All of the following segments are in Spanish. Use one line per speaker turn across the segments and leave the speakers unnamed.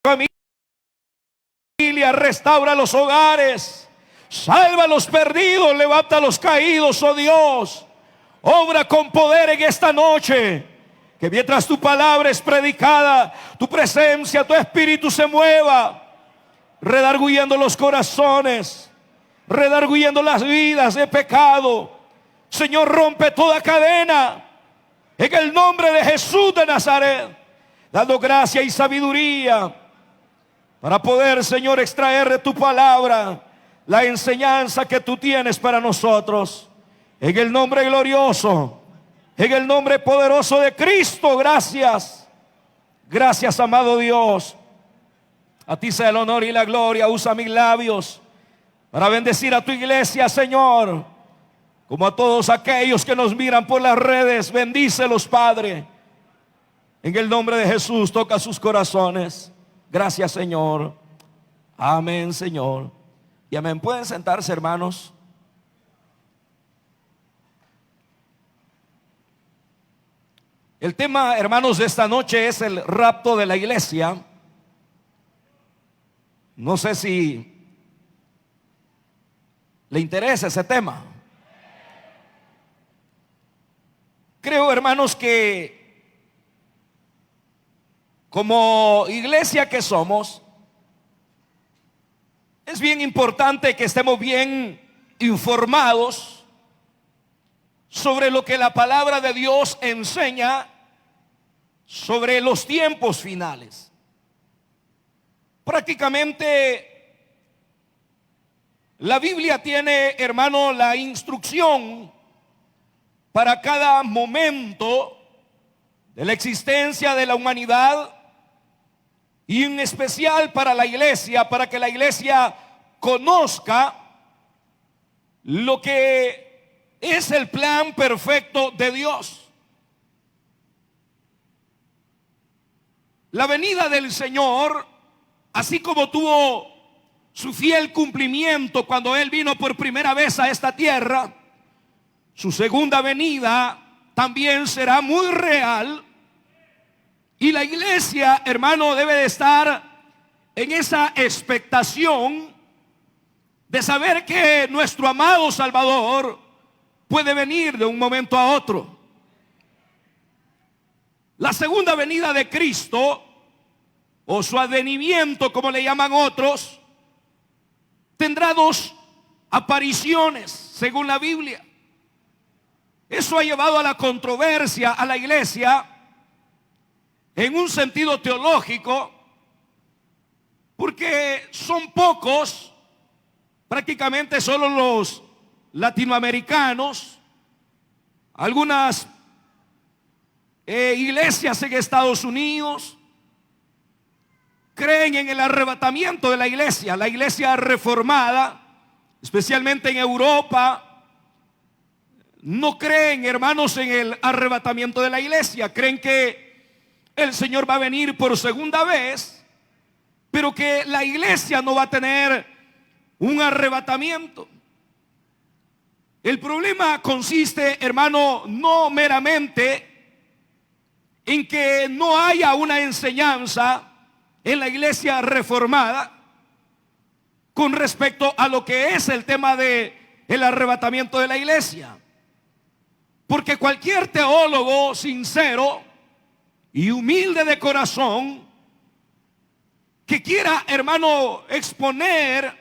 familia, restaura los hogares, salva a los perdidos, levanta a los caídos, oh Dios. Obra con poder en esta noche, que mientras tu palabra es predicada, tu presencia, tu espíritu se mueva, redarguyendo los corazones, redarguyendo las vidas de pecado. Señor, rompe toda cadena en el nombre de Jesús de Nazaret, dando gracia y sabiduría para poder, Señor, extraer de tu palabra la enseñanza que tú tienes para nosotros. En el nombre glorioso, en el nombre poderoso de Cristo, gracias. Gracias, amado Dios. A ti sea el honor y la gloria. Usa mis labios para bendecir a tu iglesia, Señor, como a todos aquellos que nos miran por las redes. Bendícelos, Padre. En el nombre de Jesús, toca sus corazones. Gracias, Señor. Amén, Señor. Y amén. Pueden sentarse, hermanos. El tema, hermanos, de esta noche es el rapto de la iglesia. No sé si le interesa ese tema. Creo, hermanos, que como iglesia que somos, es bien importante que estemos bien informados sobre lo que la palabra de Dios enseña sobre los tiempos finales. Prácticamente la Biblia tiene, hermano, la instrucción para cada momento de la existencia de la humanidad, y en especial para la iglesia, para que la iglesia conozca lo que es el plan perfecto de Dios. La venida del Señor, así como tuvo su fiel cumplimiento cuando Él vino por primera vez a esta tierra, su segunda venida también será muy real. Y la iglesia, hermano, debe de estar en esa expectación de saber que nuestro amado Salvador puede venir de un momento a otro. La segunda venida de Cristo, o su advenimiento, como le llaman otros, tendrá dos apariciones, según la Biblia. Eso ha llevado a la controversia a la iglesia en un sentido teológico, porque son pocos, prácticamente solo los latinoamericanos, algunas iglesias en Estados Unidos creen en el arrebatamiento de la iglesia reformada, especialmente en Europa. No creen, hermanos, en el arrebatamiento de la iglesia. Creen que el Señor va a venir por segunda vez, pero que la iglesia no va a tener un arrebatamiento. El problema consiste, hermano, no meramente en que no haya una enseñanza en la iglesia reformada con respecto a lo que es el tema de el arrebatamiento de la iglesia. Porque cualquier teólogo sincero y humilde de corazón que quiera, hermano, exponer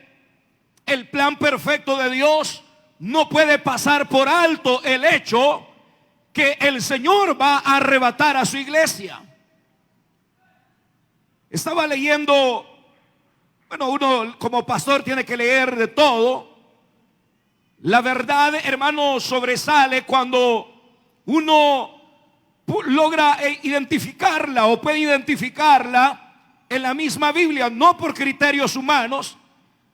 el plan perfecto de Dios, no puede pasar por alto el hecho que el Señor va a arrebatar a su iglesia. Estaba leyendo, bueno, uno como pastor tiene que leer de todo. La verdad, hermano, sobresale cuando uno logra identificarla o puede identificarla en la misma Biblia, no por criterios humanos,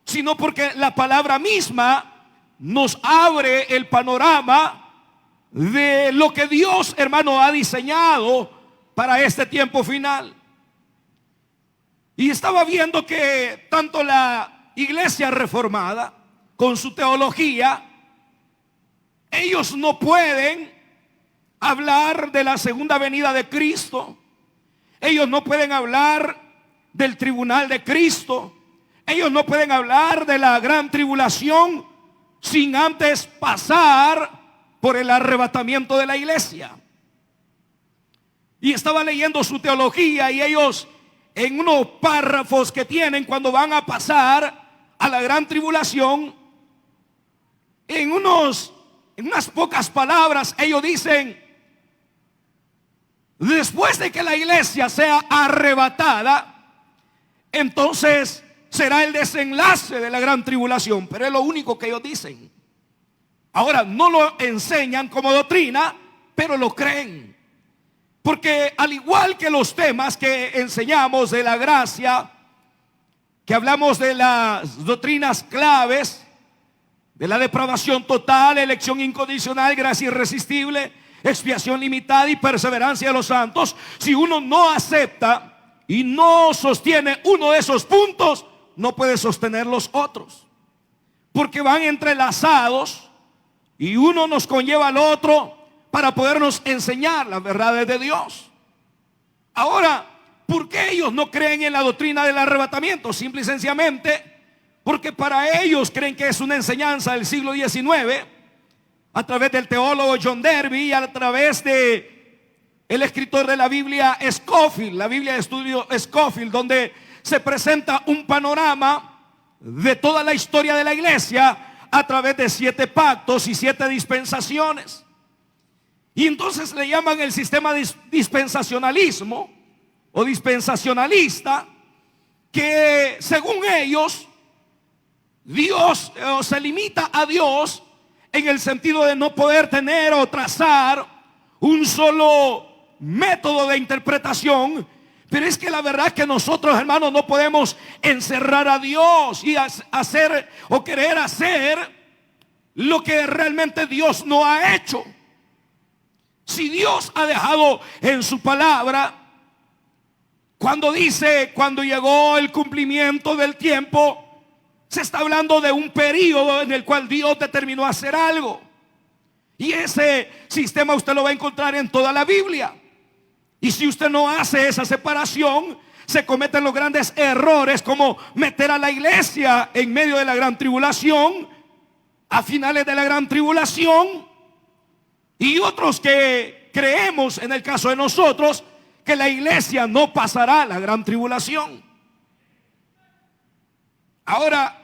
sino porque la palabra misma nos abre el panorama de lo que Dios, hermano, ha diseñado para este tiempo final. Y estaba viendo que tanto la iglesia reformada con su teología, ellos no pueden hablar de la segunda venida de Cristo. Ellos no pueden hablar del tribunal de Cristo. Ellos no pueden hablar de la gran tribulación sin antes pasar por el arrebatamiento de la iglesia. Y estaba leyendo su teología, y ellos, en unos párrafos que tienen cuando van a pasar a la gran tribulación, en unas pocas palabras, ellos dicen: después de que la iglesia sea arrebatada, entonces será el desenlace de la gran tribulación. Pero es lo único que ellos dicen. Ahora, no lo enseñan como doctrina, pero lo creen. Porque al igual que los temas que enseñamos de la gracia, que hablamos de las doctrinas claves, de la depravación total, elección incondicional, gracia irresistible, expiación limitada y perseverancia de los santos, si uno no acepta y no sostiene uno de esos puntos, no puede sostener los otros, porque van entrelazados y uno nos conlleva al otro para podernos enseñar las verdades de Dios. Ahora, ¿por qué ellos no creen en la doctrina del arrebatamiento? Simple y sencillamente porque para ellos creen que es una enseñanza del siglo XIX, a través del teólogo John Derby y a través de el escritor de la Biblia Scofield, la Biblia de estudio Scofield, donde se presenta un panorama de toda la historia de la iglesia a través de 7 pactos y 7 dispensaciones. Y entonces le llaman el sistema dispensacionalismo o dispensacionalista, que según ellos Dios se limita a Dios en el sentido de no poder tener o trazar un solo método de interpretación. Pero es que la verdad es que nosotros, hermanos, no podemos encerrar a Dios y hacer o querer hacer lo que realmente Dios no ha hecho. Si Dios ha dejado en su palabra, cuando dice, cuando llegó el cumplimiento del tiempo, se está hablando de un periodo en el cual Dios determinó hacer algo. Y ese sistema usted lo va a encontrar en toda la Biblia. Y si usted no hace esa separación, se cometen los grandes errores, como meter a la iglesia en medio de la gran tribulación, a finales de la gran tribulación, y otros que creemos, en el caso de nosotros, que la iglesia no pasará la gran tribulación. Ahora,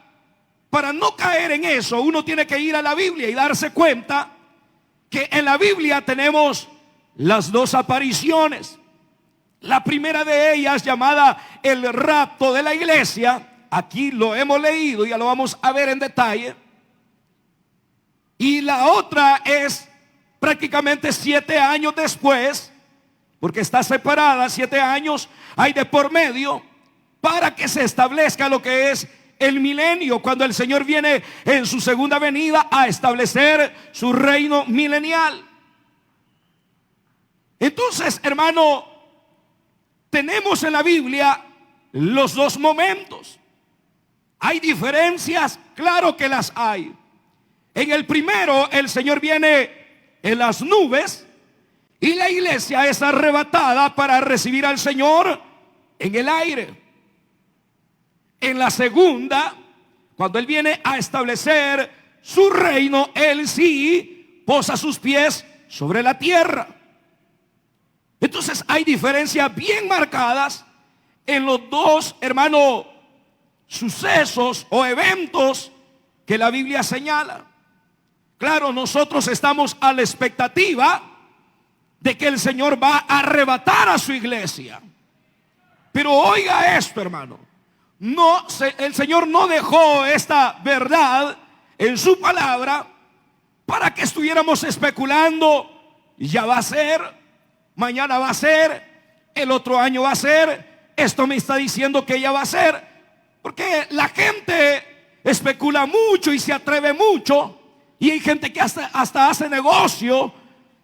para no caer en eso, uno tiene que ir a la Biblia y darse cuenta que en la Biblia tenemos las 2 apariciones. La primera de ellas, llamada el rapto de la iglesia, aquí lo hemos leído, ya lo vamos a ver en detalle. Y la otra es prácticamente 7 años después, porque está separada, 7 años hay de por medio, para que se establezca lo que es el milenio, cuando el Señor viene en su segunda venida a establecer su reino milenial. Entonces, hermano, tenemos en la Biblia los 2 momentos. ¿Hay diferencias? Claro que las hay. En el primero, el Señor viene en las nubes y la iglesia es arrebatada para recibir al Señor en el aire. En la segunda, cuando Él viene a establecer su reino, Él sí posa sus pies sobre la tierra. Entonces hay diferencias bien marcadas en los 2, hermano, sucesos o eventos que la Biblia señala. Claro, nosotros estamos a la expectativa de que el Señor va a arrebatar a su iglesia. Pero oiga esto, hermano. El Señor no dejó esta verdad en su palabra para que estuviéramos especulando. Ya va a ser, mañana va a ser, el otro año va a ser, esto me está diciendo que ya va a ser. Porque la gente especula mucho y se atreve mucho, y hay gente que hasta hace negocio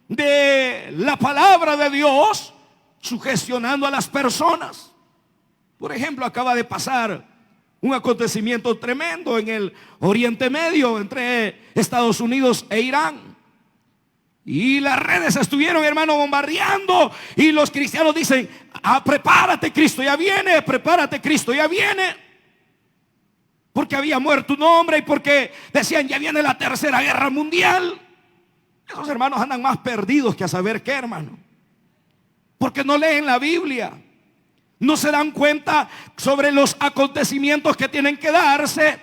de la palabra de Dios, sugestionando a las personas. Por ejemplo, acaba de pasar un acontecimiento tremendo en el Oriente Medio entre Estados Unidos e Irán. Y las redes estuvieron, hermano, bombardeando. Y los cristianos dicen, prepárate, Cristo ya viene, prepárate, Cristo ya viene. Porque había muerto un hombre y porque decían ya viene la tercera guerra mundial. Esos hermanos andan más perdidos que a saber qué, hermano. Porque no leen la Biblia. No se dan cuenta sobre los acontecimientos que tienen que darse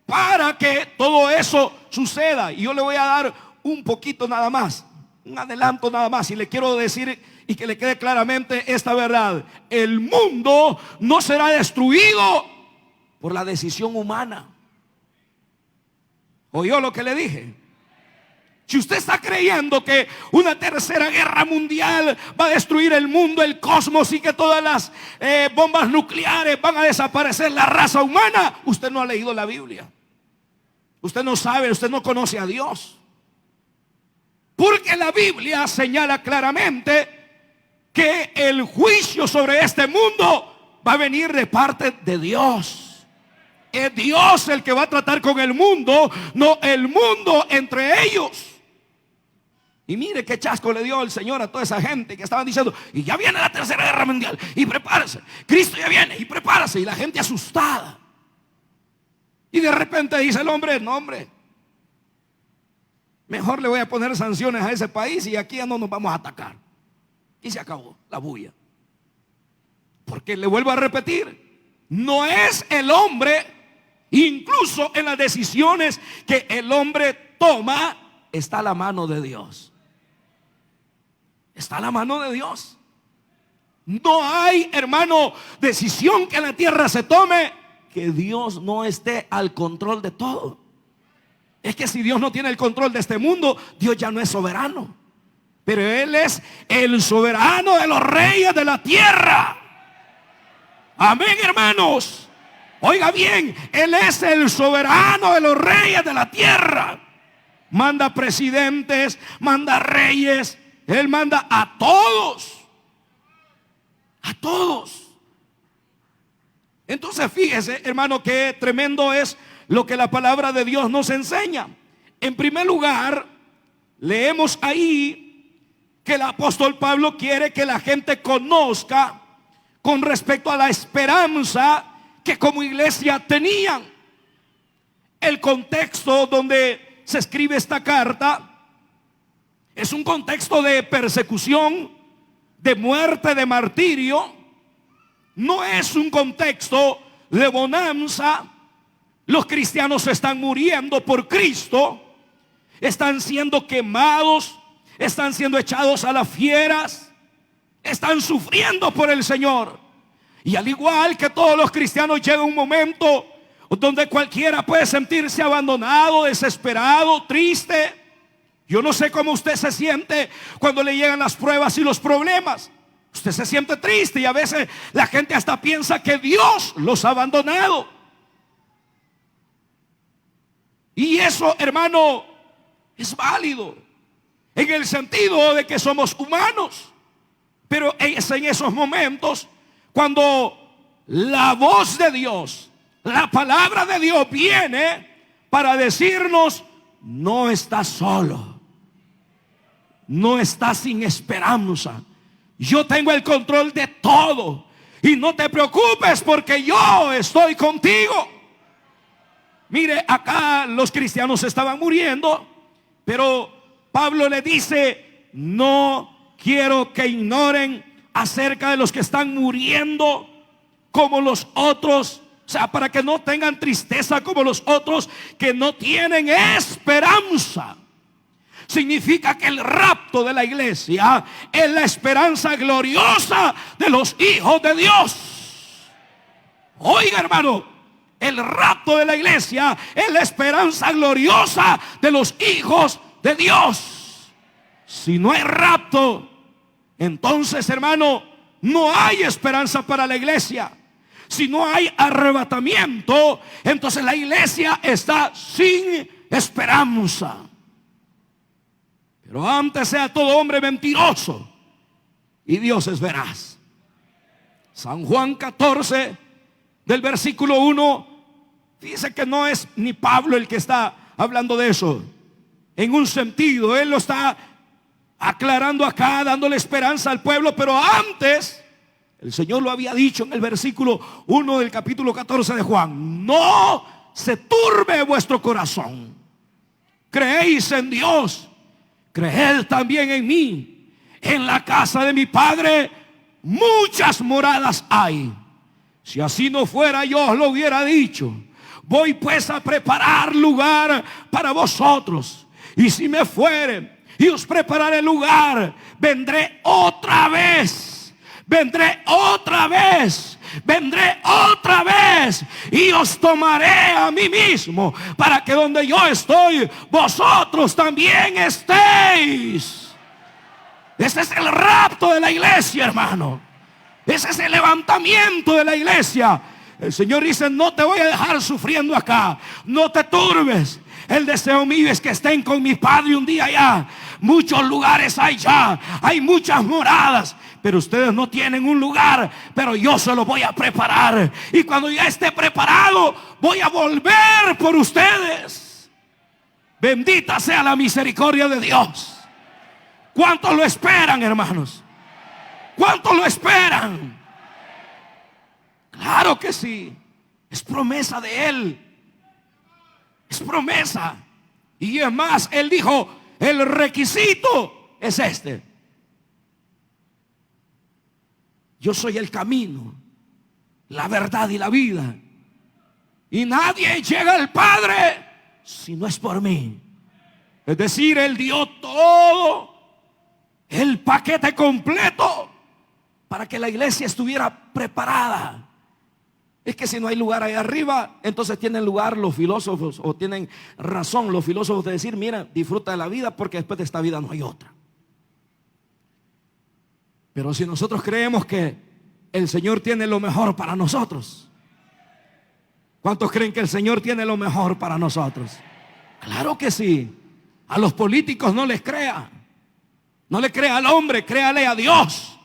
para que todo eso suceda. Y yo le voy a dar un poquito nada más, un adelanto nada más, y le quiero decir y que le quede claramente esta verdad: el mundo no será destruido por la decisión humana. ¿Oyó lo que le dije? Si usted está creyendo que una tercera guerra mundial va a destruir el mundo, el cosmos, y que todas las bombas nucleares van a desaparecer la raza humana, usted no ha leído la Biblia. Usted no sabe, usted no conoce a Dios. Porque la Biblia señala claramente que el juicio sobre este mundo va a venir de parte de Dios. Es Dios el que va a tratar con el mundo, no el mundo entre ellos. Y mire qué chasco le dio el Señor a toda esa gente que estaban diciendo: y ya viene la tercera guerra mundial, y prepárese, Cristo ya viene, y prepárese. Y la gente asustada. Y de repente dice el hombre: no, hombre, mejor le voy a poner sanciones a ese país y aquí ya no nos vamos a atacar. Y se acabó la bulla. Porque le vuelvo a repetir, no es el hombre, incluso en las decisiones que el hombre toma, está la mano de Dios. Está la mano de Dios. No hay, hermano, decisión que en la tierra se tome que Dios no esté al control de todo. Es que si Dios no tiene el control de este mundo, Dios ya no es soberano. Pero Él es el soberano de los reyes de la tierra. Amén, hermanos. Oiga bien, Él es el soberano de los reyes de la tierra. Manda presidentes, manda reyes. Él manda a todos. A todos. Entonces fíjese, hermano, qué tremendo es lo que la palabra de Dios nos enseña. En primer lugar, leemos ahí que el apóstol Pablo quiere que la gente conozca con respecto a la esperanza que como iglesia tenían. El contexto donde se escribe esta carta es un contexto de persecución, de muerte, de martirio. No es un contexto de bonanza. Los cristianos están muriendo por Cristo, están siendo quemados, están siendo echados a las fieras, están sufriendo por el Señor. Y al igual que todos los cristianos, llega un momento donde cualquiera puede sentirse abandonado, desesperado, triste. Yo no sé cómo usted se siente cuando le llegan las pruebas y los problemas. Usted se siente triste y a veces la gente hasta piensa que Dios los ha abandonado. Y eso, hermano, es válido en el sentido de que somos humanos. Pero es en esos momentos cuando la voz de Dios, la palabra de Dios viene para decirnos: no estás solo, no estás sin esperanza. Yo tengo el control de todo y no te preocupes porque yo estoy contigo. Mire, acá los cristianos estaban muriendo, pero Pablo le dice: no quiero que ignoren acerca de los que están muriendo como los otros. O sea, para que no tengan tristeza como los otros que no tienen esperanza. Significa que el rapto de la iglesia es la esperanza gloriosa de los hijos de Dios. Oiga, hermano, el rapto de la iglesia es la esperanza gloriosa de los hijos de Dios. Si no hay rapto, entonces, hermano, no hay esperanza para la iglesia. Si no hay arrebatamiento, entonces la iglesia está sin esperanza. Pero antes sea todo hombre mentiroso y Dios es veraz. San Juan 14 del versículo 1 dice que no es ni Pablo el que está hablando de eso. En un sentido, él lo está aclarando acá, dándole esperanza al pueblo. Pero antes El Señor lo había dicho en el versículo 1 del capítulo 14 de Juan. No se turbe vuestro corazón. Creéis en Dios, creed también en mí. En la casa de mi Padre muchas moradas hay. Si así no fuera, yo os lo hubiera dicho. Voy pues a preparar lugar para vosotros. Y si me fuere y os prepararé lugar, vendré otra vez. Vendré otra vez. Vendré otra vez y os tomaré a mí mismo, para que donde yo estoy, vosotros también estéis. Ese es el rapto de la iglesia, hermano. Ese es el levantamiento de la iglesia. El Señor dice: no te voy a dejar sufriendo acá. No te turbes. El deseo mío es que estén con mi Padre un día allá. Muchos lugares hay ya. Hay muchas moradas. Pero ustedes no tienen un lugar. Pero yo se lo voy a preparar. Y cuando ya esté preparado, voy a volver por ustedes. Bendita sea la misericordia de Dios. ¿Cuántos lo esperan, hermanos? ¿Cuántos lo esperan? Claro que sí. Es promesa de Él. Es promesa. Y es más, Él dijo: el requisito es este: yo soy el camino, la verdad y la vida. Y nadie llega al Padre si no es por mí. Es decir, Él dio todo, el paquete completo, para que la iglesia estuviera preparada. Es que si no hay lugar ahí arriba, entonces tienen lugar los filósofos, o tienen razón los filósofos de decir: mira, disfruta de la vida, porque después de esta vida no hay otra. Pero si nosotros creemos que el Señor tiene lo mejor para nosotros, ¿cuántos creen que el Señor tiene lo mejor para nosotros? Claro que sí. A los políticos no les crea. No le crea al hombre, créale a Dios.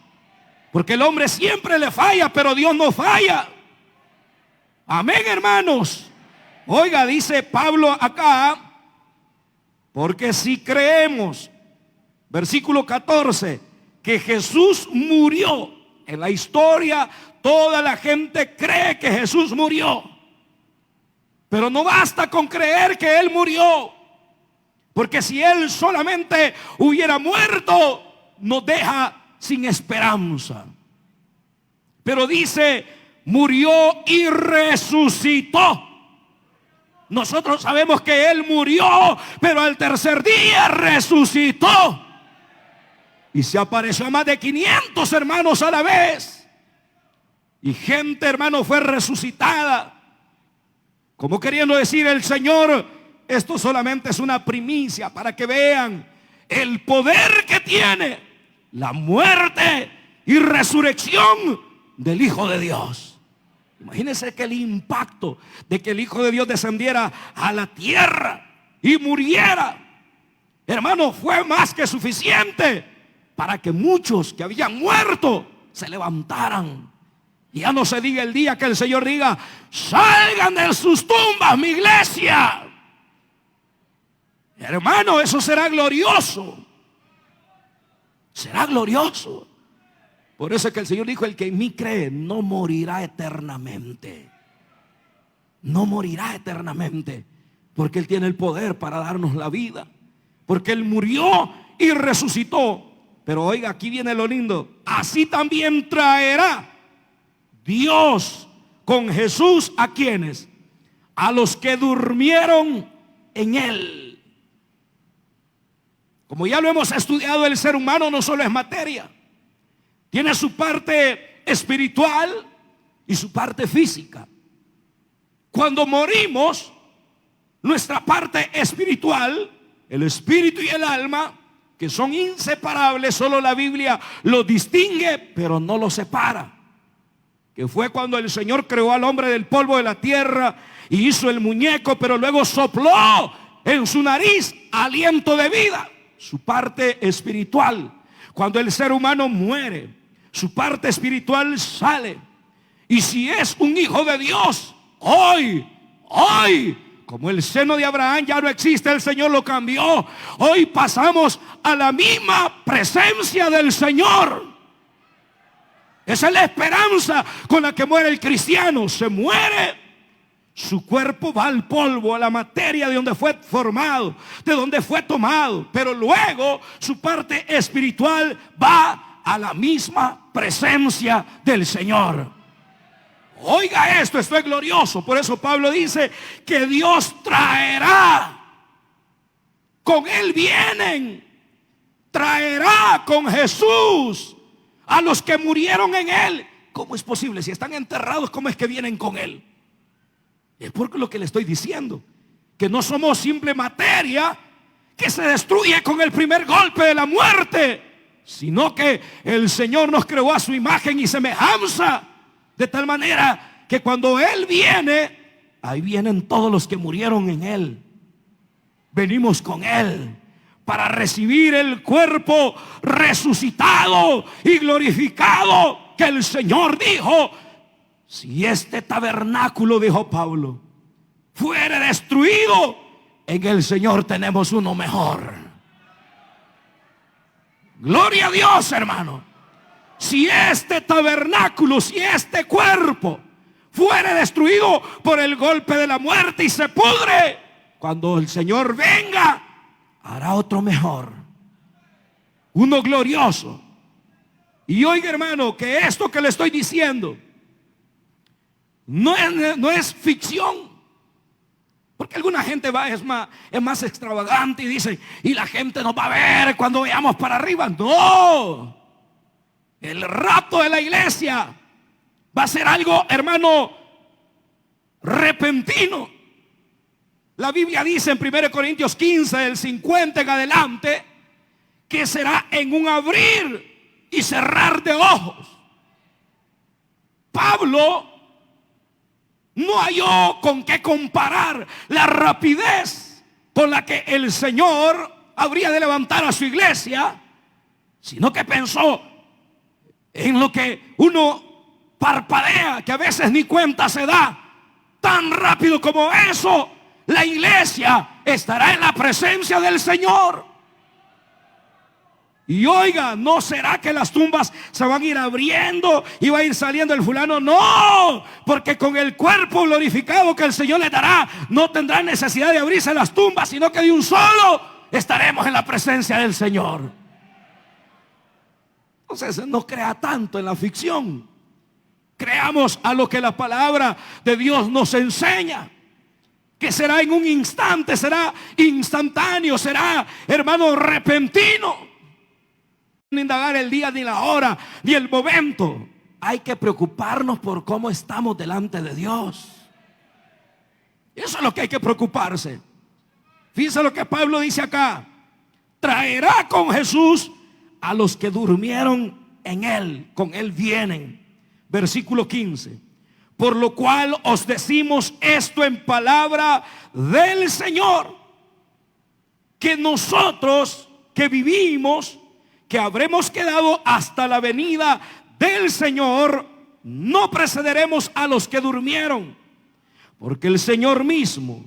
Porque el hombre siempre le falla, pero Dios no falla. Amén, hermanos. Oiga, dice Pablo acá: porque si creemos, versículo 14, que Jesús murió. En la historia toda la gente cree que Jesús murió. Pero no basta con creer que Él murió, porque si Él solamente hubiera muerto, nos deja sin esperanza. Pero dice: murió y resucitó. Nosotros sabemos que Él murió, pero al tercer día resucitó. Y se apareció a más de 500 hermanos a la vez. Y gente, hermano, fue resucitada. Como queriendo decir el Señor: esto solamente es una primicia, para que vean el poder que tiene la muerte y resurrección del Hijo de Dios. Imagínense que el impacto de que el Hijo de Dios descendiera a la tierra y muriera, hermano, fue más que suficiente para que muchos que habían muerto se levantaran. Y ya no se diga el día que el Señor diga: salgan de sus tumbas, mi iglesia. Hermano, eso será glorioso. Será glorioso. Por eso es que el Señor dijo: el que en mí cree no morirá eternamente. No morirá eternamente. Porque Él tiene el poder para darnos la vida. Porque Él murió y resucitó. Pero oiga, aquí viene lo lindo: así también traerá Dios con Jesús a quienes, a los que durmieron en Él. Como ya lo hemos estudiado, el ser humano no solo es materia, tiene su parte espiritual y su parte física. Cuando morimos, nuestra parte espiritual, el espíritu y el alma, que son inseparables, solo la Biblia los distingue, pero no los separa. Que fue cuando el Señor creó al hombre del polvo de la tierra y hizo el muñeco, pero luego sopló en su nariz aliento de vida. Su parte espiritual. Cuando el ser humano muere, su parte espiritual sale. Y si es un hijo de Dios, hoy, como el seno de Abraham ya no existe, el Señor lo cambió. Hoy pasamos a la misma presencia del Señor. Esa es la esperanza con la que muere el cristiano. Se muere, su cuerpo va al polvo, a la materia de donde fue formado, de donde fue tomado. Pero luego su parte espiritual va a la misma presencia del Señor. Oiga esto es glorioso. Por eso Pablo dice que Dios traerá. Con Él vienen. Traerá con Jesús a los que murieron en Él. ¿Cómo es posible? Si están enterrados, ¿cómo es que vienen con Él? Es porque lo que le estoy diciendo, que no somos simple materia que se destruye con el primer golpe de la muerte, sino que el Señor nos creó a su imagen y semejanza, de tal manera que cuando Él viene, ahí vienen todos los que murieron en Él. Venimos con Él para recibir el cuerpo resucitado y glorificado que el Señor dijo: si este tabernáculo, dijo Pablo, fuere destruido, en el Señor tenemos uno mejor. Gloria a Dios, hermano. Si este tabernáculo, si este cuerpo fuere destruido por el golpe de la muerte y se pudre, cuando el Señor venga, hará otro mejor, uno glorioso. Y oiga, hermano, que esto que le estoy diciendo no es ficción. Porque alguna gente es más extravagante y dice: y la gente nos va a ver cuando veamos para arriba. No, el rapto de la iglesia va a ser algo, hermano, repentino. La Biblia dice en 1 Corintios 15, del 50 en adelante, que será en un abrir y cerrar de ojos. Pablo no halló con qué comparar la rapidez con la que el Señor habría de levantar a su iglesia, sino que pensó en lo que uno parpadea, que a veces ni cuenta se da. Tan rápido como eso, la iglesia estará en la presencia del Señor. Y oiga, ¿no será que las tumbas se van a ir abriendo y va a ir saliendo el fulano? No, porque con el cuerpo glorificado que el Señor le dará, no tendrá necesidad de abrirse las tumbas, sino que de un solo estaremos en la presencia del Señor. Entonces, no crea tanto en la ficción. Creamos a lo que la palabra de Dios nos enseña, que será en un instante, será instantáneo, será, hermano, repentino. No indagar el día, ni la hora, ni el momento. Hay que preocuparnos por cómo estamos delante de Dios. Eso es lo que hay que preocuparse. Fíjense lo que Pablo dice acá: traerá con Jesús a los que durmieron en Él. Con Él vienen. Versículo 15. Por lo cual os decimos esto en palabra del Señor, que nosotros que vivimos, que habremos quedado hasta la venida del Señor, no precederemos a los que durmieron. Porque el Señor mismo,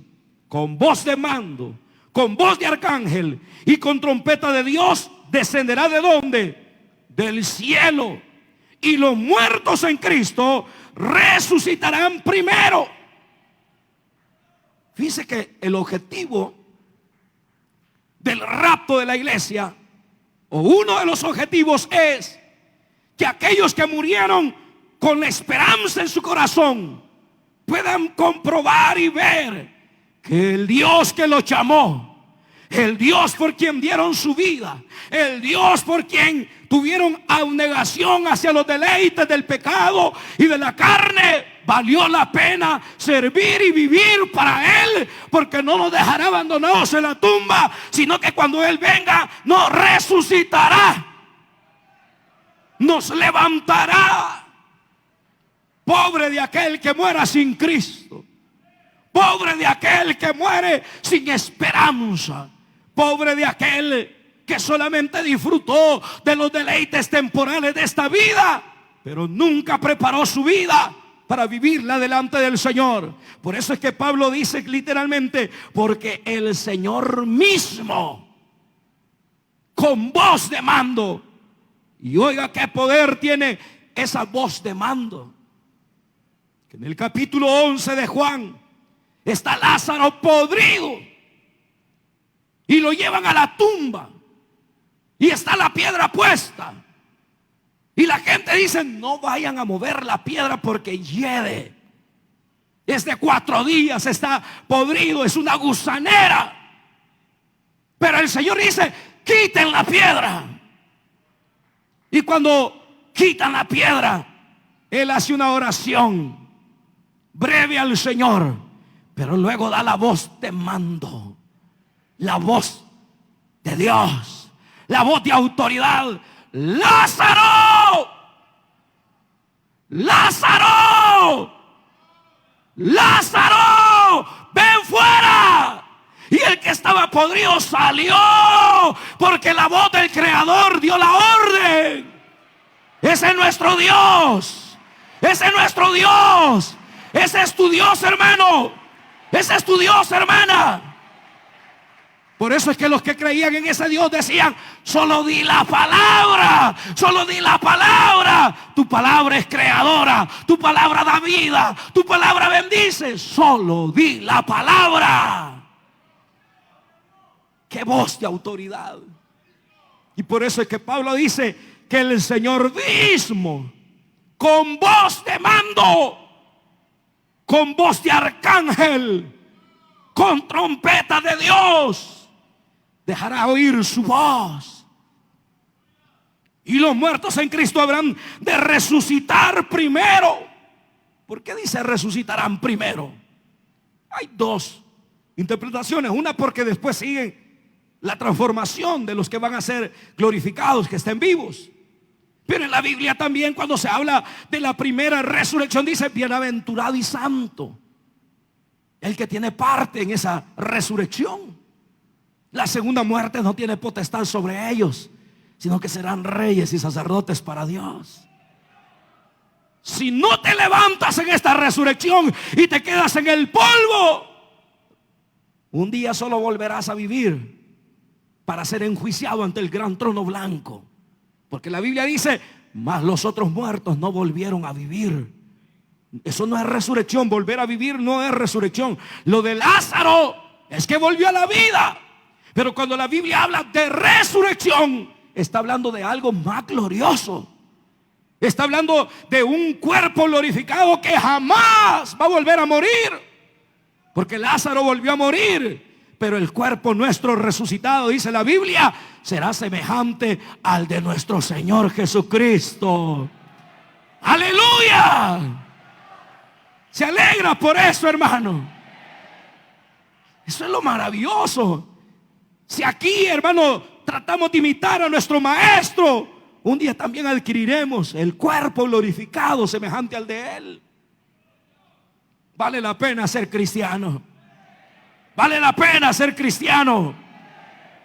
con voz de mando, con voz de arcángel y con trompeta de Dios, descenderá. ¿De dónde? Del cielo. Y los muertos en Cristo resucitarán primero. Fíjese que el objetivo del rapto de la iglesia, o uno de los objetivos, es que aquellos que murieron con la esperanza en su corazón puedan comprobar y ver que el Dios que los llamó, el Dios por quien dieron su vida, el Dios por quien tuvieron abnegación hacia los deleites del pecado y de la carne, valió la pena servir y vivir para Él, porque no nos dejará abandonados en la tumba, sino que cuando Él venga nos resucitará, nos levantará. Pobre de aquel que muera sin Cristo, pobre de aquel que muere sin esperanza, pobre de aquel que solamente disfrutó de los deleites temporales de esta vida, pero nunca preparó su vida para vivirla delante del Señor. Por eso es que Pablo dice literalmente: porque el Señor mismo, con voz de mando. Y oiga qué poder tiene esa voz de mando. Que en el capítulo 11 de Juan está Lázaro podrido y lo llevan a la tumba y está la piedra puesta. Y la gente dice: no vayan a mover la piedra porque hiede. Es de 4 días, está podrido, es una gusanera. Pero el Señor dice: quiten la piedra. Y cuando quitan la piedra, Él hace una oración breve al Señor, pero luego da la voz de mando, la voz de Dios, la voz de autoridad: Lázaro, Lázaro, Lázaro, ven fuera. Y el que estaba podrido salió, porque la voz del Creador dio la orden. Ese es nuestro Dios, ese es nuestro Dios, ese es tu Dios, hermano, ese es tu Dios, hermana. Por eso es que los que creían en ese Dios decían: solo di la palabra, solo di la palabra. Tu palabra es creadora, tu palabra da vida, tu palabra bendice. Solo di la palabra. Qué voz de autoridad. Y por eso es que Pablo dice que el Señor mismo, con voz de mando, con voz de arcángel, con trompeta de Dios, dejará oír su voz. Y los muertos en Cristo habrán de resucitar primero. ¿Por qué dice resucitarán primero? Hay 2 interpretaciones. Una, porque después sigue la transformación de los que van a ser glorificados, que estén vivos. Pero en la Biblia también, cuando se habla de la primera resurrección, dice: bienaventurado y santo el que tiene parte en esa resurrección. La segunda muerte no tiene potestad sobre ellos, sino que serán reyes y sacerdotes para Dios. Si no te levantas en esta resurrección y te quedas en el polvo, un día solo volverás a vivir para ser enjuiciado ante el gran trono blanco. Porque la Biblia dice: mas los otros muertos no volvieron a vivir. Eso no es resurrección. Volver a vivir no es resurrección. Lo de Lázaro es que volvió a la vida. Pero cuando la Biblia habla de resurrección, está hablando de algo más glorioso. Está hablando de un cuerpo glorificado que jamás va a volver a morir. Porque Lázaro volvió a morir, pero el cuerpo nuestro resucitado, dice la Biblia, será semejante al de nuestro Señor Jesucristo. ¡Aleluya! Se alegra por eso, hermano. Eso es lo maravilloso. Si aquí, hermano, tratamos de imitar a nuestro Maestro, un día también adquiriremos el cuerpo glorificado semejante al de Él. Vale la pena ser cristiano. Vale la pena ser cristiano.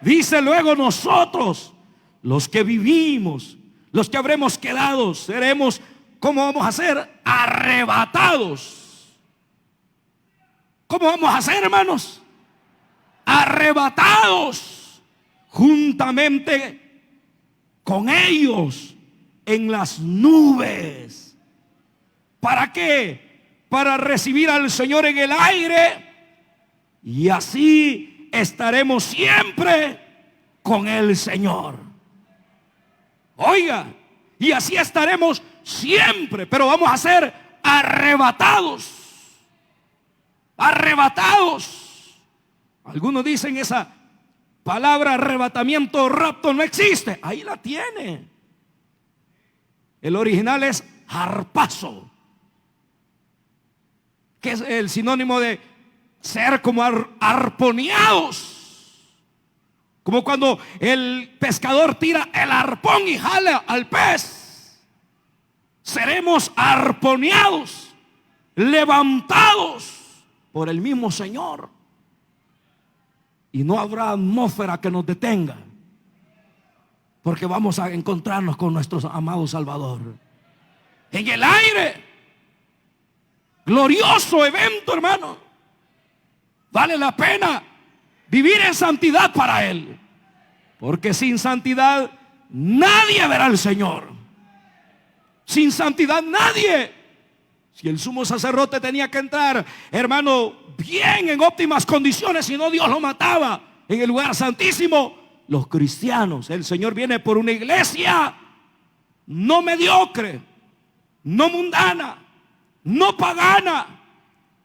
Dice luego: nosotros, los que vivimos, los que habremos quedado, seremos, ¿cómo vamos a ser? Arrebatados. ¿Cómo vamos a ser, hermanos? Arrebatados juntamente con ellos en las nubes. ¿Para qué? Para recibir al Señor en el aire. Y así estaremos siempre con el Señor. Oiga, y así estaremos siempre, pero vamos a ser arrebatados. Arrebatados. Algunos dicen esa palabra arrebatamiento o rapto no existe. Ahí la tiene. El original es harpazo, que es el sinónimo de ser como arponeados. Como cuando el pescador tira el arpón y jala al pez. Seremos arponeados, levantados por el mismo Señor. Y no habrá atmósfera que nos detenga, porque vamos a encontrarnos con nuestro amado Salvador en el aire. Glorioso evento, hermano. Vale la pena vivir en santidad para Él, porque sin santidad nadie verá al Señor. Sin santidad nadie. Si el sumo sacerdote tenía que entrar, hermano, bien en óptimas condiciones, si no Dios lo mataba en el lugar santísimo. Los cristianos, el Señor viene por una iglesia no mediocre, no mundana, no pagana,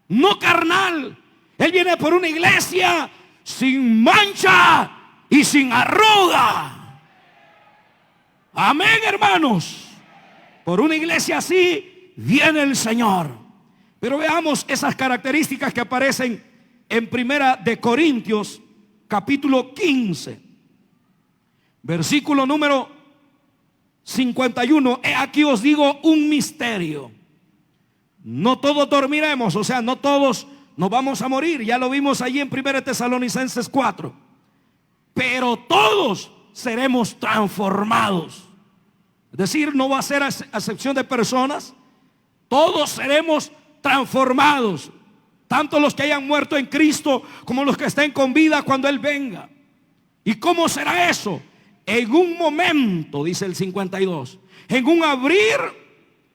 no carnal. Él viene por una iglesia sin mancha y sin arruga. Amén, hermanos. Por una iglesia así viene el Señor. Pero veamos esas características que aparecen en Primera de Corintios, capítulo 15, versículo número 51. He aquí os digo un misterio. No todos dormiremos, o sea, no todos nos vamos a morir. Ya lo vimos allí en 1 Tesalonicenses 4. Pero todos seremos transformados. Es decir, no va a ser acepción de personas. Todos seremos transformados, tanto los que hayan muerto en Cristo como los que estén con vida cuando Él venga. ¿Y cómo será eso? En un momento, dice el 52, en un abrir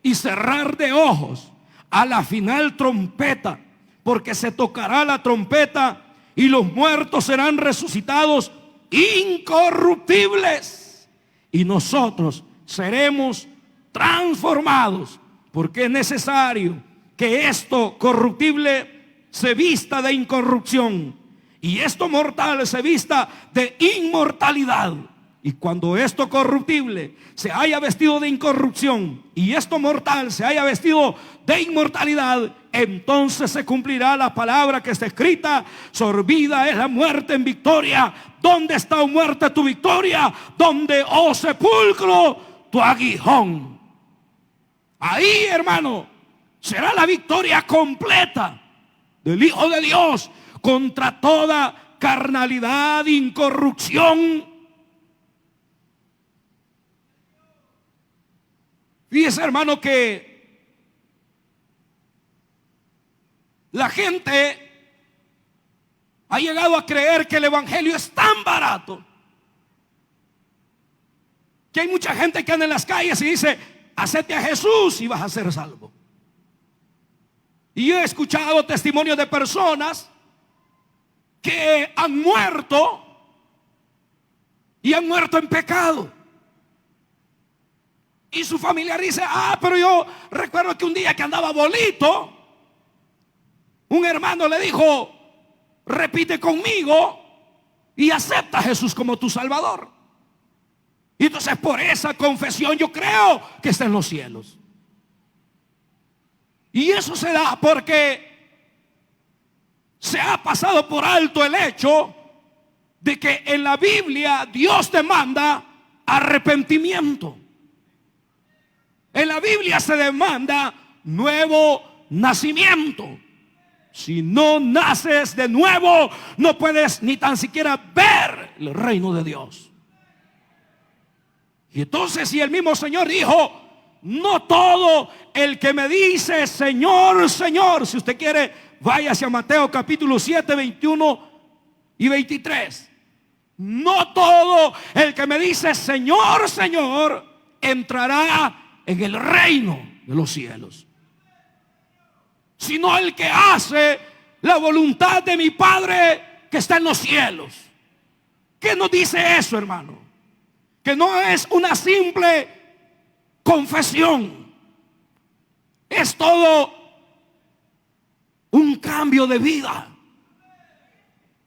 y cerrar de ojos, a la final trompeta, porque se tocará la trompeta y los muertos serán resucitados incorruptibles, y nosotros seremos transformados, porque es necesario que esto corruptible se vista de incorrupción y esto mortal se vista de inmortalidad. Y cuando esto corruptible se haya vestido de incorrupción y esto mortal se haya vestido de inmortalidad, entonces se cumplirá la palabra que está escrita: sorbida es la muerte en victoria. ¿Dónde está, oh muerte, tu victoria? ¿Dónde, oh sepulcro, tu aguijón? Ahí, hermano, será la victoria completa del Hijo de Dios contra toda carnalidad, incorrupción. Fíjese, hermano, que la gente ha llegado a creer que el evangelio es tan barato que hay mucha gente que anda en las calles y dice: acepte a Jesús y vas a ser salvo. Y yo he escuchado testimonios de personas que han muerto y han muerto en pecado. Y su familiar dice: pero yo recuerdo que un día que andaba bolito, un hermano le dijo: repite conmigo y acepta a Jesús como tu Salvador. Y entonces por esa confesión yo creo que está en los cielos. Y eso se da porque se ha pasado por alto el hecho de que en la Biblia Dios demanda arrepentimiento. En la Biblia se demanda nuevo nacimiento. Si no naces de nuevo, no puedes ni tan siquiera ver el reino de Dios. Y entonces, si el mismo Señor dijo: no todo el que me dice Señor, Señor. Si usted quiere, vaya hacia Mateo capítulo 7, 21 y 23. No todo el que me dice Señor, Señor entrará en el reino de los cielos, sino el que hace la voluntad de mi Padre que está en los cielos. ¿Qué nos dice eso, hermano? Que no es una simple confesión, es todo un cambio de vida,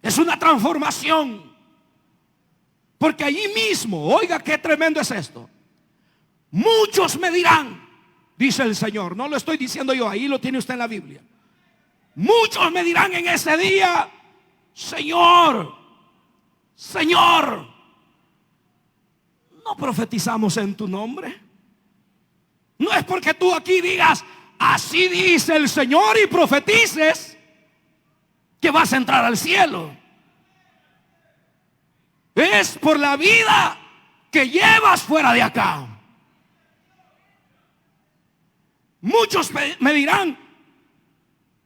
es una transformación. Porque allí mismo, oiga qué tremendo es esto: muchos me dirán, dice el Señor, no lo estoy diciendo yo, ahí lo tiene usted en la Biblia. Muchos me dirán en ese día: Señor, Señor, ¿no profetizamos en tu nombre? No es porque tú aquí digas así dice el Señor y profetices que vas a entrar al cielo. Es por la vida que llevas fuera de acá. Muchos me dirán: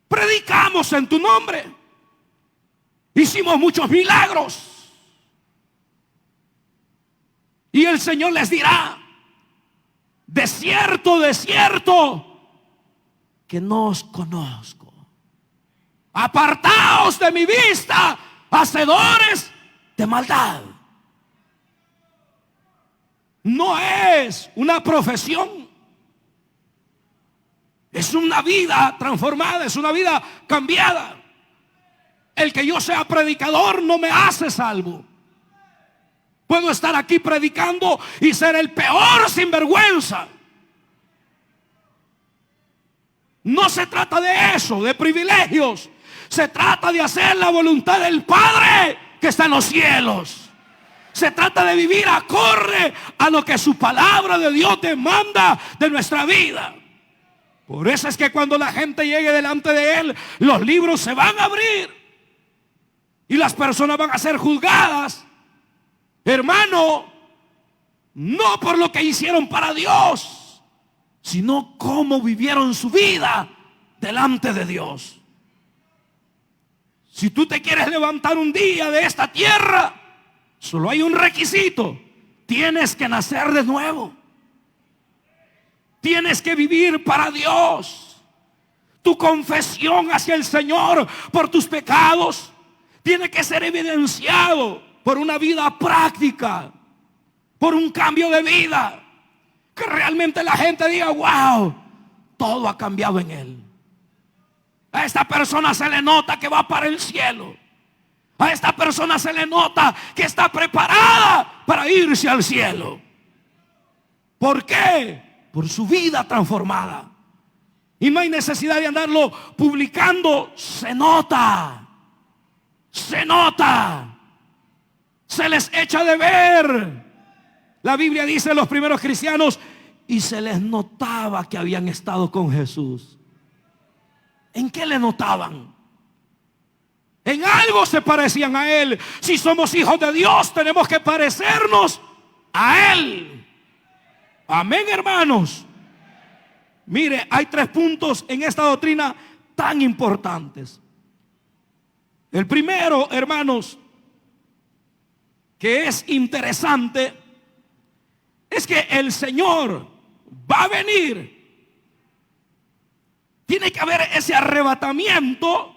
predicamos en tu nombre, hicimos muchos milagros. Y el Señor les dirá: de cierto, que no os conozco. Apartaos de mi vista, hacedores de maldad. No es una profesión, es una vida transformada, es una vida cambiada. El que yo sea predicador no me hace salvo. Puedo estar aquí predicando y ser el peor sinvergüenza. No se trata de eso, de privilegios. Se trata de hacer la voluntad del Padre que está en los cielos. Se trata de vivir acorde a lo que su palabra de Dios demanda de nuestra vida. Por eso es que cuando la gente llegue delante de Él, los libros se van a abrir y las personas van a ser juzgadas, hermano, no por lo que hicieron para Dios, sino cómo vivieron su vida delante de Dios. Si tú te quieres levantar un día de esta tierra, solo hay un requisito: tienes que nacer de nuevo. Tienes que vivir para Dios. Tu confesión hacia el Señor por tus pecados tiene que ser evidenciado por una vida práctica, por un cambio de vida, que realmente la gente diga: wow, todo ha cambiado en él. A esta persona se le nota que va para el cielo. A esta persona se le nota que está preparada para irse al cielo. ¿Por qué? Por su vida transformada. Y no hay necesidad de andarlo publicando. Se nota. Se nota. Se les echa de ver. La Biblia dice, los primeros cristianos, y se les notaba que habían estado con Jesús. ¿En qué le notaban? En algo se parecían a Él. Si somos hijos de Dios, tenemos que parecernos a Él. Amén, hermanos. Mire, hay 3 puntos en esta doctrina tan importantes. El primero, hermanos, que es interesante, es que el Señor va a venir. Tiene que haber ese arrebatamiento,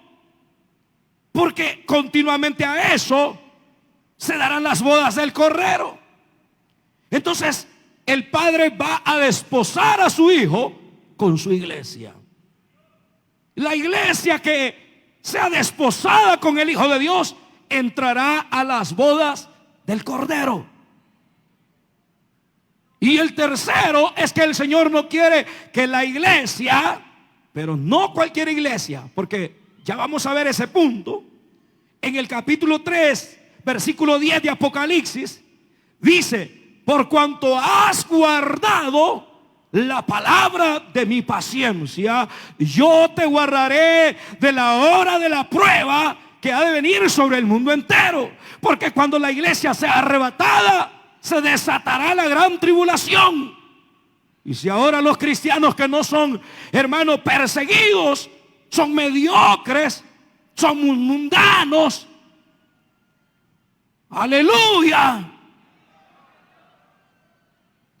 porque continuamente a eso se darán las bodas del Cordero. Entonces el Padre va a desposar a su Hijo con su iglesia. La iglesia que sea desposada con el Hijo de Dios entrará a las bodas del Cordero. Y el tercero es que el Señor no quiere que la iglesia, pero no cualquier iglesia, porque ya vamos a ver ese punto. En el capítulo 3, versículo 10 de Apocalipsis, dice: por cuanto has guardado la palabra de mi paciencia, yo te guardaré de la hora de la prueba que ha de venir sobre el mundo entero. Porque cuando la iglesia sea arrebatada, se desatará la gran tribulación. Y si ahora los cristianos que no son, hermanos, perseguidos, son mediocres, son mundanos, aleluya.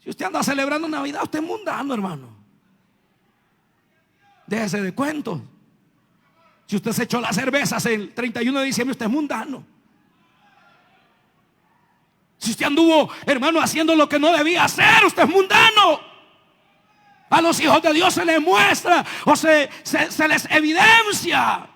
Si usted anda celebrando Navidad, usted es mundano, hermano. Déjese de cuentos. Si usted se echó las cervezas el 31 de diciembre, usted es mundano. Si usted anduvo, hermano, haciendo lo que no debía hacer, usted es mundano. A los hijos de Dios se les muestra o se les evidencia.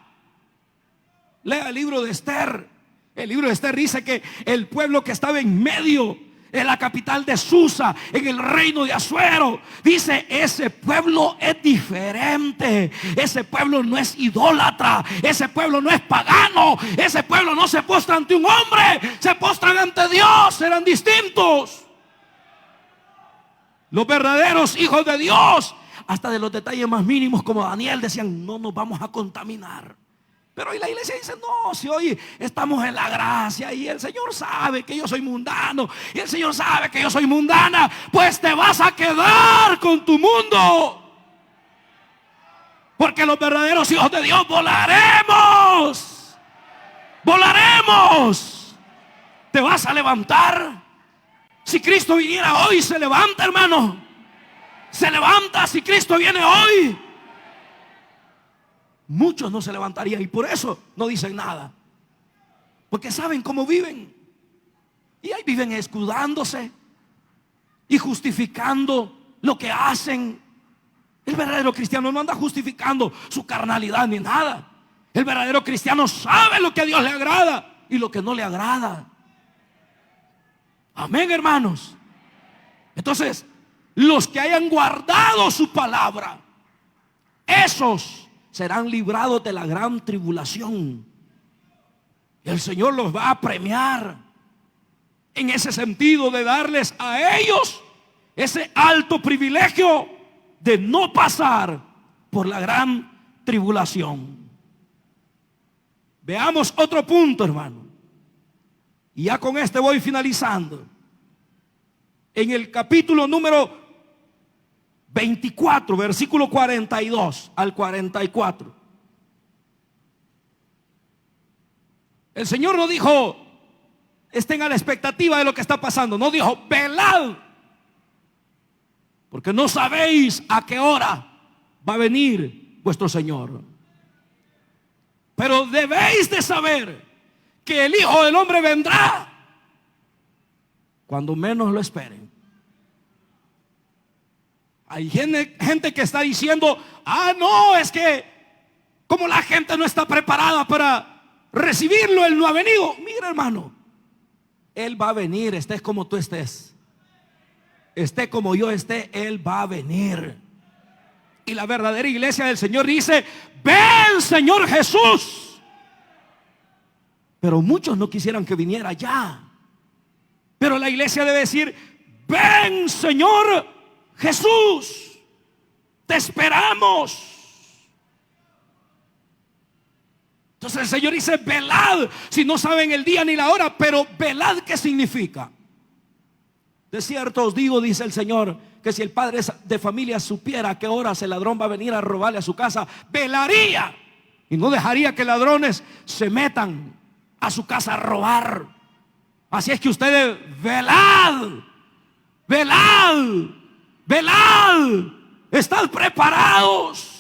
Lea el libro de Esther. El libro de Esther dice que el pueblo que estaba en medio, en la capital de Susa, en el reino de Asuero, dice: ese pueblo es diferente. Ese pueblo no es idólatra. Ese pueblo no es pagano. Ese pueblo no se postra ante un hombre, se postran ante Dios. Eran distintos. Los verdaderos hijos de Dios, hasta de los detalles más mínimos, como Daniel, decían: no nos vamos a contaminar. Pero hoy la iglesia dice: no, si hoy estamos en la gracia y el Señor sabe que yo soy mundano y el Señor sabe que yo soy mundana, pues te vas a quedar con tu mundo. Porque los verdaderos hijos de Dios volaremos. Volaremos. Te vas a levantar. Si Cristo viniera hoy, se levanta, hermano. se levanta si Cristo viene hoy? Muchos no se levantarían y por eso no dicen nada. Porque saben cómo viven. Y ahí viven escudándose y justificando lo que hacen. El verdadero cristiano no anda justificando su carnalidad ni nada. El verdadero cristiano sabe lo que a Dios le agrada y lo que no le agrada. Amén, hermanos. Entonces, los que hayan guardado su palabra, esos serán librados de la gran tribulación. Y el Señor los va a premiar en ese sentido de darles a ellos ese alto privilegio de no pasar por la gran tribulación. Veamos otro punto, hermano. Y ya con este voy finalizando. En el capítulo número 24, versículo 42 al 44. El Señor no dijo, estén a la expectativa de lo que está pasando. No dijo, velad, porque no sabéis a qué hora va a venir vuestro Señor. Pero debéis de saber que el Hijo del Hombre vendrá cuando menos lo esperen. Hay gente que está diciendo, no, es que como la gente no está preparada para recibirlo, Él no ha venido. Mira, hermano, Él va a venir, estés como tú estés, esté como yo esté, Él va a venir. Y la verdadera iglesia del Señor dice, ven, Señor Jesús. Pero muchos no quisieran que viniera ya. Pero la iglesia debe decir, ven, Señor Jesús, te esperamos. Entonces el Señor dice, velad, si no saben el día ni la hora. Pero velad, ¿qué significa? De cierto os digo, dice el Señor, que si el padre de familia supiera a qué horas el ladrón va a venir a robarle a su casa, velaría y no dejaría que ladrones se metan a su casa a robar. Así es que ustedes velad, velad, velad, estad preparados.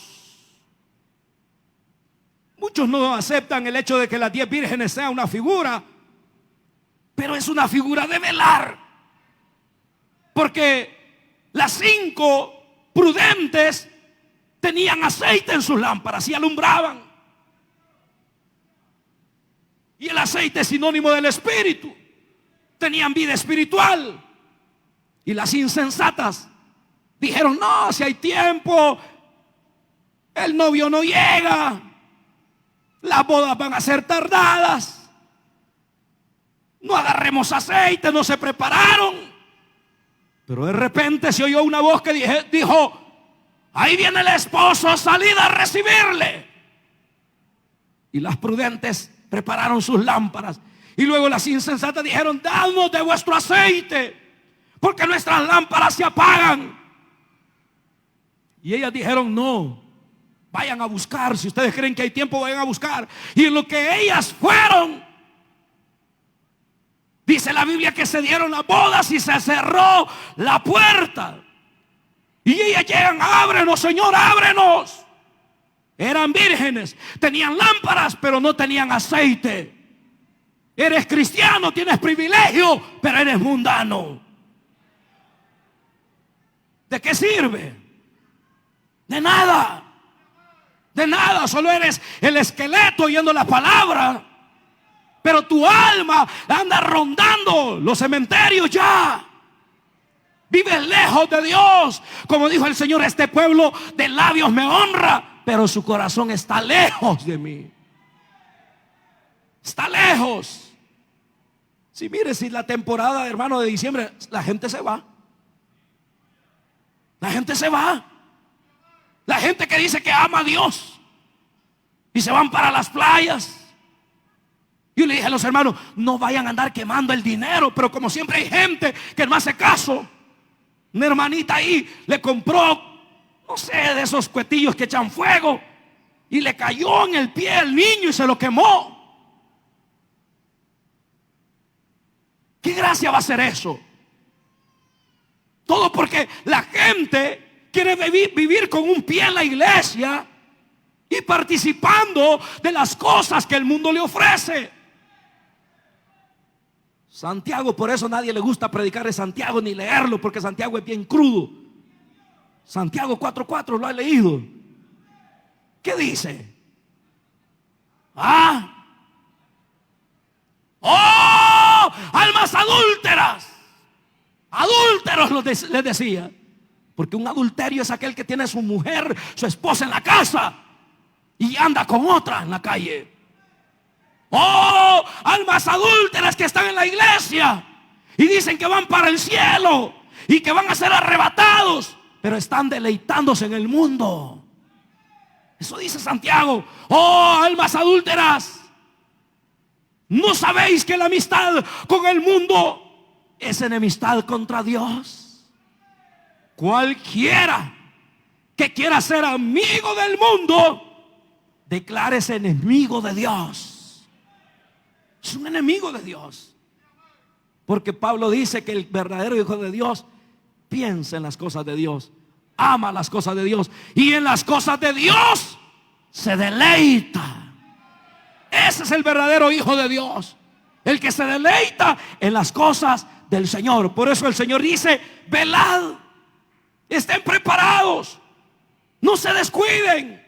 Muchos no aceptan el hecho de que las 10 vírgenes sea una figura, pero es una figura de velar. Porque las 5 prudentes tenían aceite en sus lámparas y alumbraban. Y el aceite es sinónimo del Espíritu. Tenían vida espiritual. Y las insensatas dijeron, no, si hay tiempo, el novio no llega, las bodas van a ser tardadas, no agarremos aceite, no se prepararon. Pero de repente se oyó una voz que dijo, ahí viene el esposo, salid a recibirle. Y las prudentes prepararon sus lámparas. Y luego las insensatas dijeron, dadnos de vuestro aceite, porque nuestras lámparas se apagan. Y ellas dijeron, no, vayan a buscar. Si ustedes creen que hay tiempo, vayan a buscar. Y en lo que ellas fueron, dice la Biblia que se dieron las bodas y se cerró la puerta. Y ellas llegan, ábrenos, Señor, ábrenos. Eran vírgenes, tenían lámparas, pero no tenían aceite. Eres cristiano, tienes privilegio, pero eres mundano. ¿De qué sirve? De nada. De nada, solo eres el esqueleto oyendo la palabra. Pero tu alma anda rondando los cementerios ya. Vives lejos de Dios. Como dijo el Señor, este pueblo de labios me honra, pero su corazón está lejos de mí. Está lejos. Si mire, si la temporada, hermano, de diciembre, la gente se va. La gente se va. La gente que dice que ama a Dios y se van para las playas. Yo le dije a los hermanos, no vayan a andar quemando el dinero. Pero como siempre hay gente que no hace caso. Una hermanita ahí le compró, no sé, de esos cuetillos que echan fuego, y le cayó en el pie al niño y se lo quemó. ¿Qué gracia va a ser eso? Todo porque la gente quiere vivir con un pie en la iglesia y participando de las cosas que el mundo le ofrece. Santiago, por eso a nadie le gusta predicar de Santiago ni leerlo, porque Santiago es bien crudo. Santiago 4:4, ¿lo ha leído? ¿Qué dice? ¡Oh! Almas adúlteras. Adúlteros les decía. Porque un adulterio es aquel que tiene a su mujer, su esposa en la casa y anda con otra en la calle. ¡Oh! Almas adúlteras que están en la iglesia y dicen que van para el cielo y que van a ser arrebatados, pero están deleitándose en el mundo. Eso dice Santiago. ¡Oh! Almas adúlteras, ¿no sabéis que la amistad con el mundo es enemistad contra Dios? Cualquiera que quiera ser amigo del mundo, declárese enemigo de Dios. Es un enemigo de Dios. Porque Pablo dice que el verdadero hijo de Dios piensa en las cosas de Dios, ama las cosas de Dios, y en las cosas de Dios se deleita. Ese es el verdadero hijo de Dios, el que se deleita en las cosas del Señor. Por eso el Señor dice: velad, estén preparados, no se descuiden,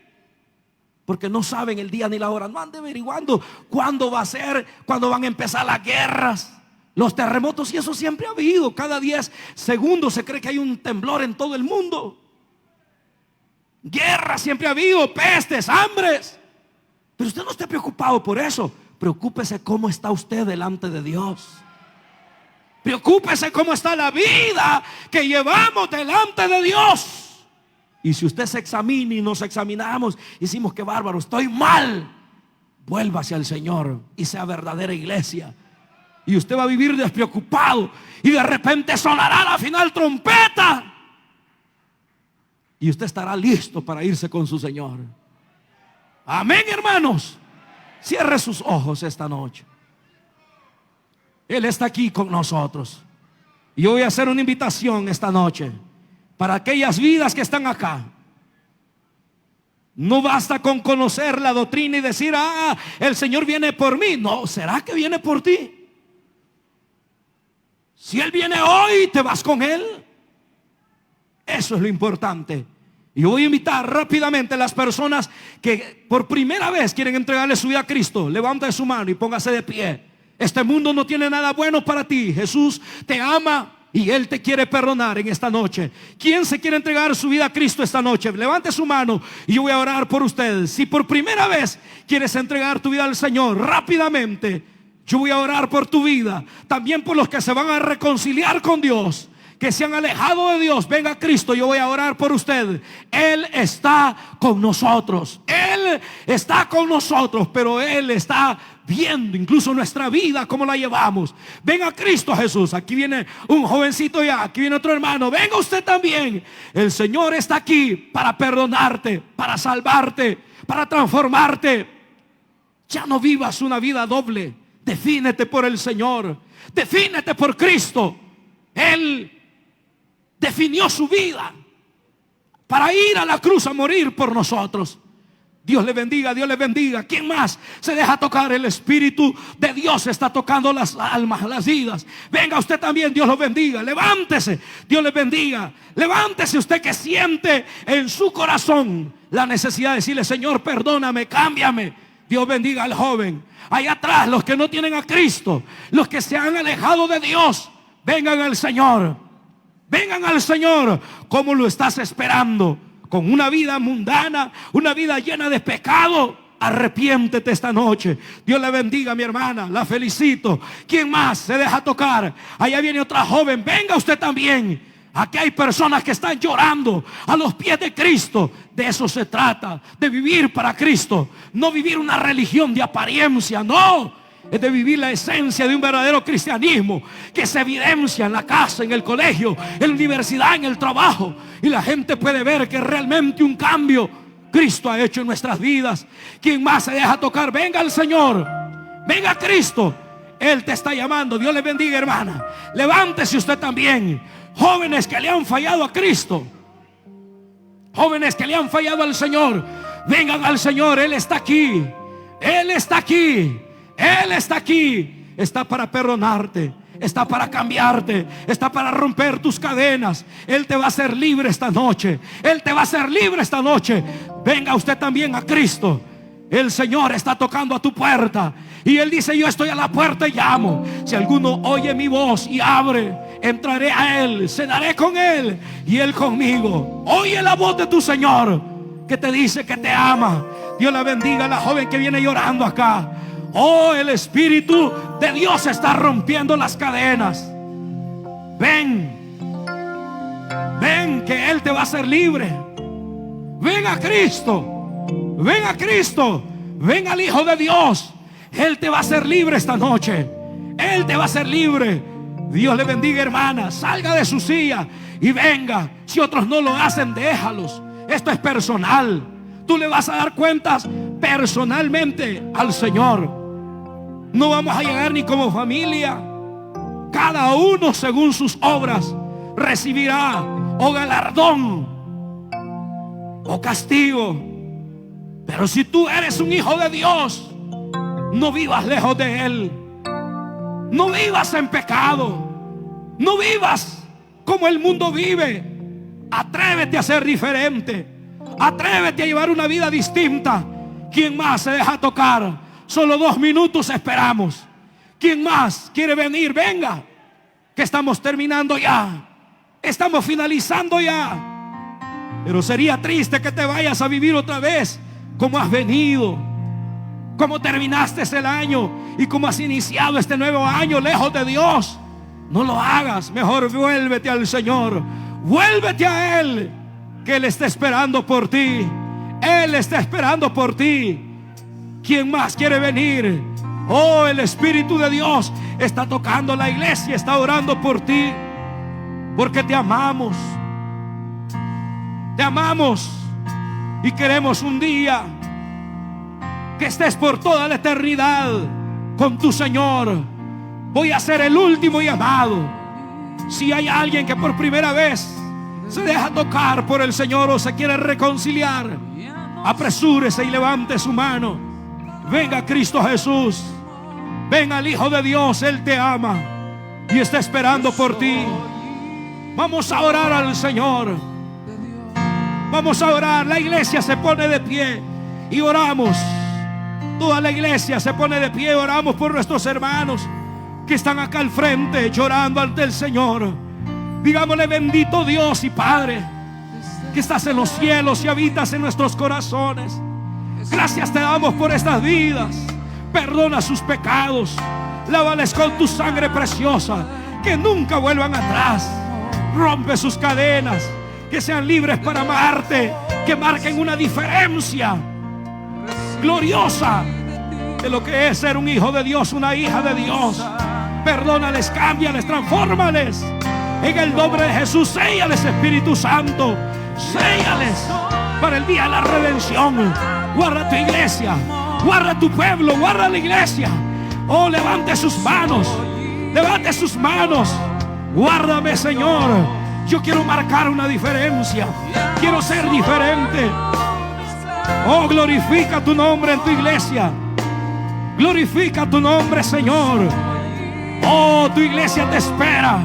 porque no saben el día ni la hora. No ande averiguando cuándo va a ser, cuándo van a empezar las guerras, los terremotos, y eso siempre ha habido. Cada 10 segundos se cree que hay un temblor en todo el mundo. Guerra siempre ha habido, pestes, hambres. Pero usted no esté preocupado por eso. Preocúpese cómo está usted delante de Dios. Preocúpese cómo está la vida que llevamos delante de Dios. Y si usted se examina y nos examinamos, decimos: qué bárbaro, estoy mal, vuélvase al Señor y sea verdadera iglesia. Y usted va a vivir despreocupado, y de repente sonará la final trompeta y usted estará listo para irse con su Señor. Amén, hermanos. Cierre sus ojos esta noche. Él está aquí con nosotros. Y yo voy a hacer una invitación esta noche para aquellas vidas que están acá. No basta con conocer la doctrina y decir: el Señor viene por mí. No, ¿será que viene por ti? Si Él viene hoy, te vas con Él. Eso es lo importante. Y yo voy a invitar rápidamente a las personas que por primera vez quieren entregarle su vida a Cristo. Levante su mano y póngase de pie. Este mundo no tiene nada bueno para ti. Jesús te ama y Él te quiere perdonar en esta noche. ¿Quién se quiere entregar su vida a Cristo esta noche? Levante su mano y yo voy a orar por ustedes. Si por primera vez quieres entregar tu vida al Señor, rápidamente yo voy a orar por tu vida. También por los que se van a reconciliar con Dios, que se han alejado de Dios. Venga a Cristo, yo voy a orar por usted. Él está con nosotros. Él está con nosotros, pero Él está viendo incluso nuestra vida, cómo la llevamos. Venga a Cristo Jesús. Aquí viene un jovencito ya, aquí viene otro hermano. Venga usted también. El Señor está aquí para perdonarte, para salvarte, para transformarte. Ya no vivas una vida doble. Defínete por el Señor. Defínete por Cristo. Él definió su vida para ir a la cruz a morir por nosotros. Dios le bendiga, Dios le bendiga. ¿Quién más se deja tocar? El Espíritu de Dios está tocando las almas, las vidas. Venga usted también, Dios lo bendiga. Levántese, Dios le bendiga. Levántese usted que siente en su corazón la necesidad de decirle: Señor, perdóname, cámbiame. Dios bendiga al joven. Allá atrás, los que no tienen a Cristo, los que se han alejado de Dios, vengan al Señor. Vengan al Señor. ¿Cómo lo estás esperando? Con una vida mundana, una vida llena de pecado. Arrepiéntete esta noche. Dios le bendiga, mi hermana, la felicito. ¿Quién más se deja tocar? Allá viene otra joven. Venga usted también. Aquí hay personas que están llorando a los pies de Cristo. De eso se trata, de vivir para Cristo. No vivir una religión de apariencia, no. Es de vivir la esencia de un verdadero cristianismo que se evidencia en la casa, en el colegio, en la universidad, en el trabajo. Y la gente puede ver que realmente un cambio Cristo ha hecho en nuestras vidas. ¿Quién más se deja tocar? Venga al Señor. Venga a Cristo. Él te está llamando. Dios le bendiga, hermana. Levántese usted también. Jóvenes que le han fallado a Cristo, Jóvenes que le han fallado al Señor, vengan al Señor. Él está aquí. Él está aquí. Él está aquí. Está para perdonarte. Está para cambiarte. Está para romper tus cadenas. Él te va a hacer libre esta noche. Él te va a hacer libre esta noche. Venga usted también a Cristo. El Señor está tocando a tu puerta. Y Él dice: yo estoy a la puerta y llamo. Si alguno oye mi voz y abre, entraré a Él, cenaré con Él y Él conmigo. Oye la voz de tu Señor que te dice que te ama. Dios la bendiga a la joven que viene llorando acá. Oh, el Espíritu de Dios está rompiendo las cadenas. Ven, ven, que Él te va a hacer libre. Ven a Cristo. Ven a Cristo. Ven al Hijo de Dios. Él te va a hacer libre esta noche. Él te va a hacer libre. Dios le bendiga, hermana. Salga de su silla y venga. Si otros no lo hacen, déjalos. Esto es personal. Tú le vas a dar cuentas personalmente al Señor. No vamos a llegar ni como familia. Cada uno según sus obras recibirá o galardón o castigo. Pero si tú eres un hijo de Dios, no vivas lejos de Él. No vivas en pecado. No vivas como el mundo vive. Atrévete a ser diferente. Atrévete a llevar una vida distinta. ¿Quién más se deja tocar? Solo 2 minutos esperamos. ¿Quién más quiere venir? Venga, que estamos terminando ya. Estamos finalizando ya. Pero sería triste que te vayas a vivir otra vez como has venido, como terminaste el año y como has iniciado este nuevo año lejos de Dios. No lo hagas. Mejor vuélvete al Señor. Vuélvete a Él, que Él está esperando por ti. Él está esperando por ti. ¿Quién más quiere venir? Oh, el Espíritu de Dios está tocando la iglesia, está orando por ti, porque te amamos. Te amamos y queremos un día que estés por toda la eternidad con tu Señor. Voy a hacer el último llamado. Si hay alguien que por primera vez se deja tocar por el Señor o se quiere reconciliar, apresúrese y levante su mano. Venga a Cristo Jesús. Ven al Hijo de Dios. Él te ama y está esperando por ti. Vamos a orar al Señor. Vamos a orar. La iglesia se pone de pie y oramos. Toda la iglesia se pone de pie. Oramos por nuestros hermanos que están acá al frente llorando ante el Señor. Digámosle: bendito Dios y Padre, que estás en los cielos y habitas en nuestros corazones. Gracias te damos por estas vidas. Perdona sus pecados. Lávales con tu sangre preciosa. Que nunca vuelvan atrás. Rompe sus cadenas. Que sean libres para amarte. Que marquen una diferencia gloriosa de lo que es ser un hijo de Dios, una hija de Dios. Perdónales, cámbiales, transfórmales. En el nombre de Jesús, séllales, Espíritu Santo. Séllales para el día de la redención. Guarda tu iglesia, guarda tu pueblo, guarda la iglesia. Oh, levante sus manos, levante sus manos. Guárdame, Señor. Yo quiero marcar una diferencia. Quiero ser diferente. Oh, glorifica tu nombre en tu iglesia. Glorifica tu nombre, Señor. Oh, tu iglesia te espera.